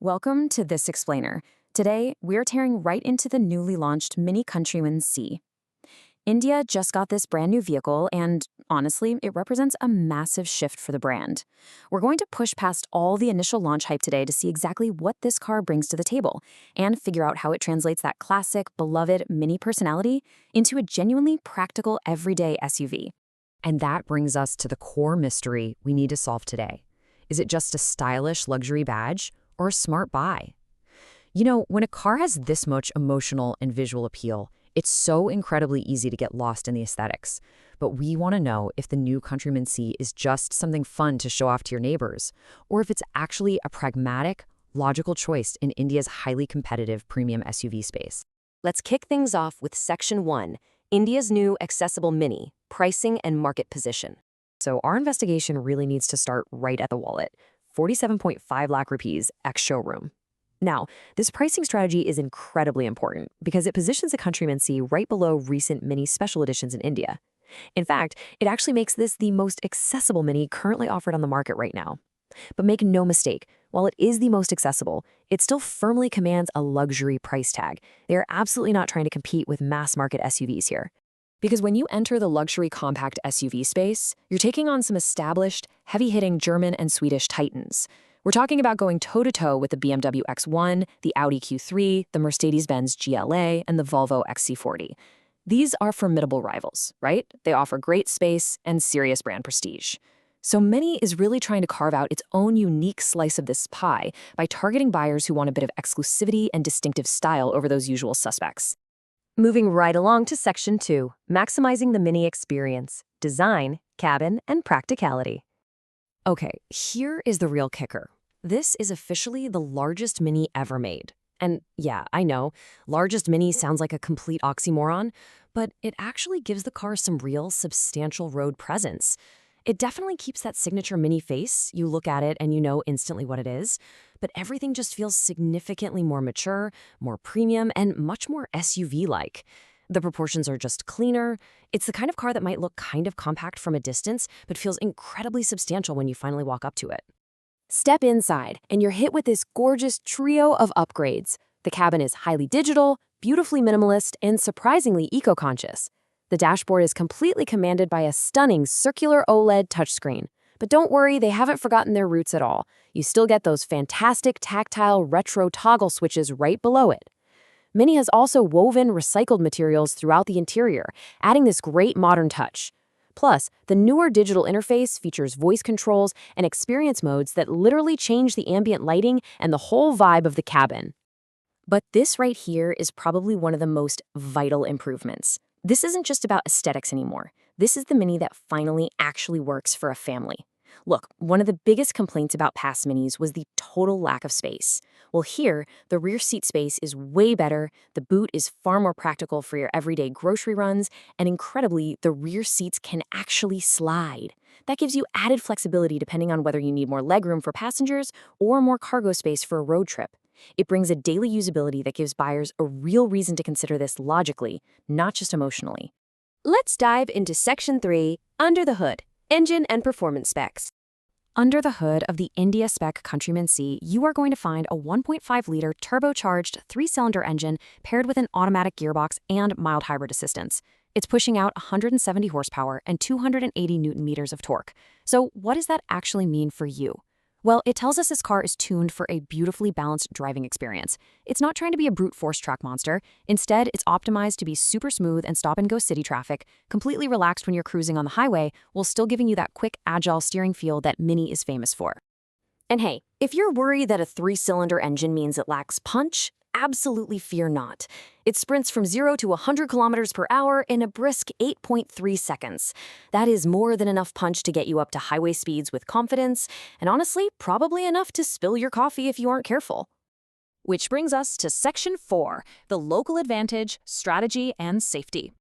Welcome to This Explainer. Today, we're tearing right into the newly launched MINI Countryman C. India just got this brand new vehicle, and honestly, it represents a massive shift for the brand. We're going to push past all the initial launch hype today to see exactly what this car brings to the table and figure out how it translates that classic, beloved MINI personality into a genuinely practical, everyday SUV. And that brings us to the core mystery we need to solve today. Is it just a stylish luxury badge or a smart buy? You know, when a car has this much emotional and visual appeal, it's so incredibly easy to get lost in the aesthetics. But we want to know if the new Countryman C is just something fun to show off to your neighbors, or if it's actually a pragmatic, logical choice in India's highly competitive premium SUV space. Let's kick things off with Section 1, India's new accessible MINI, pricing and market position. So our investigation really needs to start right at the wallet. 47.5 lakh rupees, ex-showroom. Now, this pricing strategy is incredibly important because it positions the Countryman C right below recent MINI special editions in India. In fact, it actually makes this the most accessible MINI currently offered on the market right now. But make no mistake, while it is the most accessible, it still firmly commands a luxury price tag. They are absolutely not trying to compete with mass-market SUVs here. Because when you enter the luxury compact SUV space, you're taking on some established, heavy-hitting German and Swedish titans. We're talking about going toe-to-toe with the BMW X1, the Audi Q3, the Mercedes-Benz GLA, and the Volvo XC40. These are formidable rivals, right? They offer great space and serious brand prestige. So MINI is really trying to carve out its own unique slice of this pie by targeting buyers who want a bit of exclusivity and distinctive style over those usual suspects. Moving right along to Section 2, maximizing the MINI experience, design, cabin, and practicality. Okay, here is the real kicker. This is officially the largest MINI ever made. And yeah, I know, largest MINI sounds like a complete oxymoron, but it actually gives the car some real substantial road presence. It definitely keeps that signature MINI face. You look at it and you know instantly what it is, but everything just feels significantly more mature, more premium, and much more SUV-like. The proportions are just cleaner. It's the kind of car that might look kind of compact from a distance, but feels incredibly substantial when you finally walk up to it. Step inside, and you're hit with this gorgeous trio of upgrades. The cabin is highly digital, beautifully minimalist, and surprisingly eco-conscious. The dashboard is completely commanded by a stunning circular OLED touchscreen. But don't worry, they haven't forgotten their roots at all. You still get those fantastic tactile retro toggle switches right below it. MINI has also woven recycled materials throughout the interior, adding this great modern touch. Plus, the newer digital interface features voice controls and experience modes that literally change the ambient lighting and the whole vibe of the cabin. But this right here is probably one of the most vital improvements. This isn't just about aesthetics anymore. This is the MINI that finally actually works for a family. Look, one of the biggest complaints about past MINIs was the total lack of space. Well, here, the rear seat space is way better, the boot is far more practical for your everyday grocery runs, and incredibly, the rear seats can actually slide. That gives you added flexibility depending on whether you need more legroom for passengers or more cargo space for a road trip. It brings a daily usability that gives buyers a real reason to consider this logically, not just emotionally. Let's dive into Section 3, Under the Hood, Engine and Performance Specs. Under the hood of the India spec Countryman C, you are going to find a 1.5-liter turbocharged 3-cylinder engine paired with an automatic gearbox and mild hybrid assistance. It's pushing out 170 horsepower and 280 newton-meters of torque. So what does that actually mean for you? Well, it tells us this car is tuned for a beautifully balanced driving experience. It's not trying to be a brute force track monster. Instead, it's optimized to be super smooth and stop-and-go city traffic, completely relaxed when you're cruising on the highway, while still giving you that quick, agile steering feel that MINI is famous for. And hey, if you're worried that a 3-cylinder engine means it lacks punch, absolutely fear not. It sprints from 0 to 100 kilometers per hour in a brisk 8.3 seconds. That is more than enough punch to get you up to highway speeds with confidence, and honestly, probably enough to spill your coffee if you aren't careful. Which brings us to Section 4, the local advantage, strategy, and safety.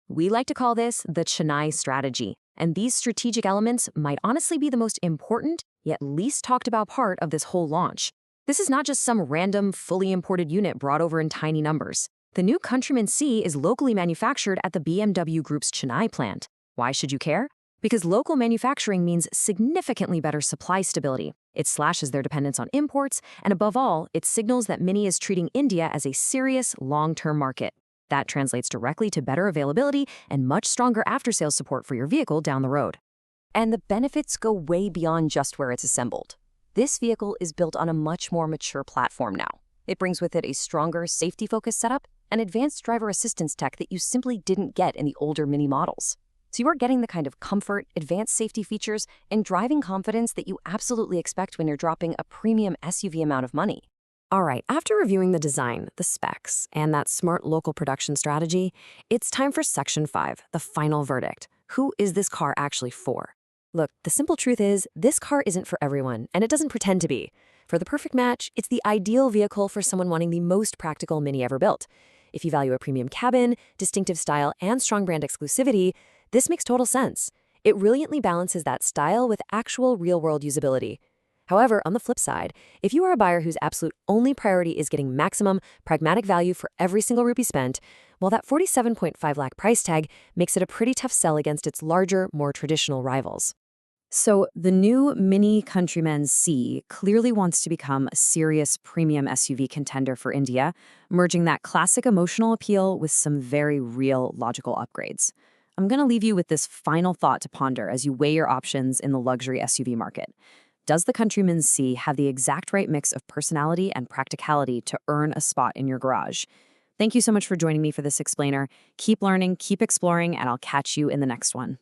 We like to call this the Chennai strategy, and these strategic elements might honestly be the most important, yet least talked about part of this whole launch. This is not just some random, fully imported unit brought over in tiny numbers. The new Countryman C is locally manufactured at the BMW Group's Chennai plant. Why should you care? Because local manufacturing means significantly better supply stability. It slashes their dependence on imports, and above all, it signals that MINI is treating India as a serious, long-term market. That translates directly to better availability and much stronger after-sales support for your vehicle down the road. And the benefits go way beyond just where it's assembled. This vehicle is built on a much more mature platform now. It brings with it a stronger, safety-focused setup and advanced driver assistance tech that you simply didn't get in the older MINI models. So you are getting the kind of comfort, advanced safety features, and driving confidence that you absolutely expect when you're dropping a premium SUV amount of money. All right, after reviewing the design, the specs, and that smart local production strategy, it's time for Section 5, the final verdict. Who is this car actually for? Look, the simple truth is, this car isn't for everyone, and it doesn't pretend to be. For the perfect match, it's the ideal vehicle for someone wanting the most practical MINI ever built. If you value a premium cabin, distinctive style, and strong brand exclusivity, this makes total sense. It brilliantly balances that style with actual real-world usability. However, on the flip side, if you are a buyer whose absolute only priority is getting maximum, pragmatic value for every single rupee spent, well, that 47.5 lakh price tag makes it a pretty tough sell against its larger, more traditional rivals. So the new MINI Countryman C clearly wants to become a serious premium SUV contender for India, merging that classic emotional appeal with some very real logical upgrades. I'm going to leave you with this final thought to ponder as you weigh your options in the luxury SUV market. Does the Countryman C have the exact right mix of personality and practicality to earn a spot in your garage? Thank you so much for joining me for this explainer. Keep learning, keep exploring, and I'll catch you in the next one.